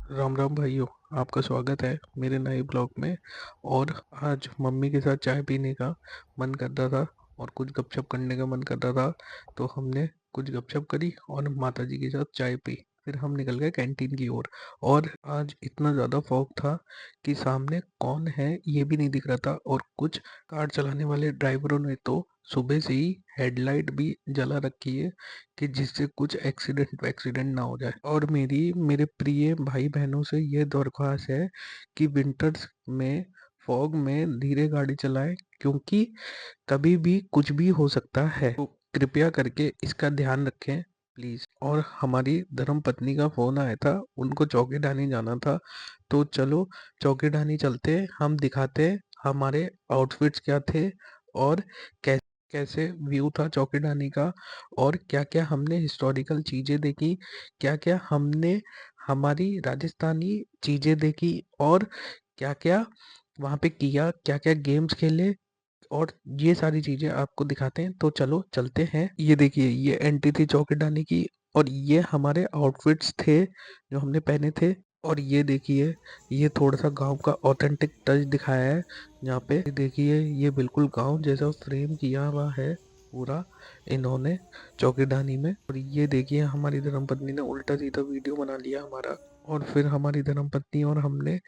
राम राम भाइयों। आपका स्वागत है मेरे नए ब्लॉग में। और आज मम्मी के साथ चाय पीने का मन कर रहा था और कुछ गपशप करने का मन कर रहा था, तो हमने कुछ गपशप करी और माता जी के साथ चाय पी। फिर हम निकल गए कैंटीन की ओर। और आज इतना ज़्यादा फॉग था कि सामने कौन है ये भी नहीं दिख रहा था, और कुछ कार चलाने वाले ड्राइवरों ने तो सुबह से ही हेडलाइट भी जला रखी है कि जिससे कुछ एक्सीडेंट वैक्सीडेंट ना हो जाए। और मेरे प्रिय भाई बहनों से ये दरख्वास्त है कि विंटर्स में फॉग में धीरे गाड़ी चलाएं, क्योंकि कभी भी कुछ भी हो सकता है। तो कृपया करके इसका ध्यान रखें प्लीज़। और हमारी धर्म पत्नी का फ़ोन आया था, उनको चौकी ढानी जाना था। तो चलो चौकी ढानी चलते हैं, हम दिखाते हैं हमारे आउटफिट्स क्या थे और कैसे कैसे व्यू था चौकी ढानी का, और क्या क्या हमने हिस्टोरिकल चीज़ें देखी, क्या क्या हमने हमारी राजस्थानी चीज़ें देखी, और क्या क्या वहाँ पे किया, क्या क्या गेम्स खेले, और ये सारी चीज़ें आपको दिखाते हैं। तो चलो चलते हैं। ये देखिए, ये एंट्री थी चौकीडानी की, और ये हमारे आउटफिट्स थे जो हमने पहने थे। और ये देखिए, ये थोड़ा सा गांव का ऑथेंटिक टच दिखाया है यहाँ पे। देखिए, ये बिल्कुल गांव जैसा फ्रेम किया हुआ है पूरा इन्होंने चौकीडानी में। और ये देखिए, हमारी धर्मपत्नी ने उल्टा सीधा वीडियो बना लिया हमारा। और फिर हमारी धर्मपत्नी और हमने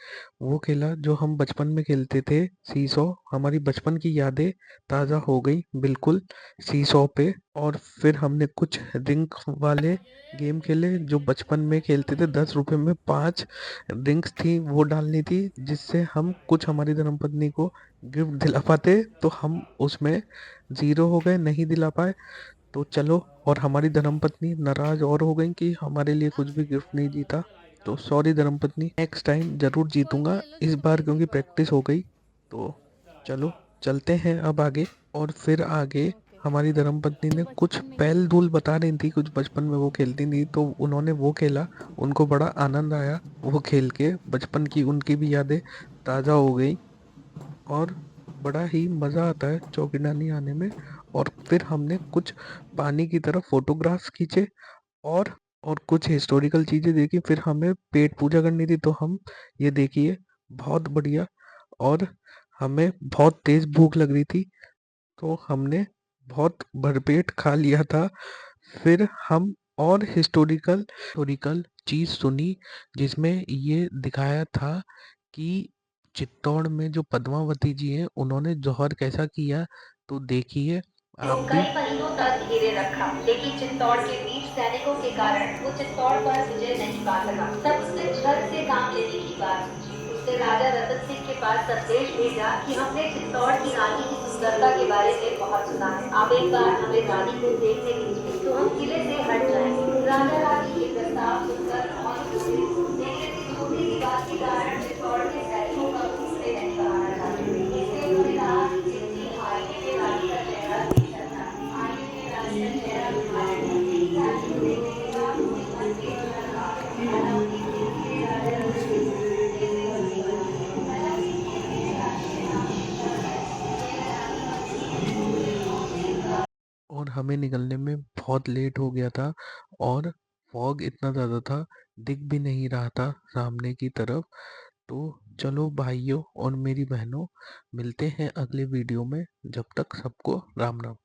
वो खेला जो हम बचपन में खेलते थे, सीसॉ। हमारी बचपन की यादें ताज़ा हो गई बिल्कुल सीसॉ पे। और फिर हमने कुछ रिंग वाले गेम खेले जो बचपन में खेलते थे। 10 रुपए में 5 रिंग्स थी, वो डालनी थी जिससे हम कुछ हमारी धर्मपत्नी को गिफ्ट दिला पाते। तो हम उसमें ज़ीरो हो गए, नहीं दिला पाए। तो चलो, और हमारी धर्मपत्नी नाराज और हो गई कि हमारे लिए कुछ भी गिफ्ट नहीं जीता। तो सॉरी धर्मपत्नी, नेक्स्ट टाइम जरूर जीतूंगा इस बार, क्योंकि प्रैक्टिस हो गई। तो चलो चलते हैं अब आगे। और फिर आगे हमारी धर्मपत्नी ने कुछ पहल धूल बता रही थी, कुछ बचपन में वो खेलती थी, तो उन्होंने वो खेला। उनको बड़ा आनंद आया वो खेल के, बचपन की उनकी भी यादें ताज़ा हो गई। और बड़ा ही मज़ा आता है चौकीडानी आने में। और फिर हमने कुछ पानी की तरफ फोटोग्राफ्स खींचे, और कुछ हिस्टोरिकल चीज़ें देखी। फिर हमें पेट पूजा करनी थी, तो हम ये देखिए, बहुत बढ़िया। और हमें बहुत तेज़ भूख लग रही थी, तो हमने बहुत भरपेट खा लिया था। फिर हम और हिस्टोरिकल चीज़ सुनी, जिसमें ये दिखाया था कि चित्तौड़ में जो पद्मावती जी हैं, उन्होंने जौहर कैसा किया। तो देखिए को आप भी। कई महीनों तक घेरे रखा, लेकिन चित्तौड़ के वीर सैनिकों के कारण वो चित्तौड़ पर विजय नहीं पा सका। तब उसने झट से काम लेने की बात सोची। उसने राजा रतन सिंह के पास संदेश भेजा कि हमने चित्तौड़ की रानी की सुंदरता के बारे में बहुत सुना है, आप एक बार हमें रानी को देखने दीजिए तो हम किले से हट जाएंगे। राजा रानी ये प्रस्ताव सुनकर बहुत खुश थे, लेकिन इतनी छोटी सी बात के कारण चित्तौड़ के सैनिकों का मुंह नहीं बनाना चाहते थे। इसलिए उन्होंने कहा कि जिस दिन आईने में रानी का चेहरा देख सकता है, आईने में रानी का चेहरा दिखाया गया। रानी को देखने के बाद उनके मन में झलक आ गई। अलाउद्दीन खिलखिले राजा रतन सिंह को फिर से बंदी बना लिए। अलाउद्दीन खिलखिले रानी के सामने शर्त रखी, मेरा रानी बनने के लिए मुझे मौत से इनकार। और हमें निकलने में बहुत लेट हो गया था, और फॉग इतना ज़्यादा था, दिख भी नहीं रहा था सामने की तरफ। तो चलो भाइयों और मेरी बहनों, मिलते हैं अगले वीडियो में। जब तक सबको राम राम।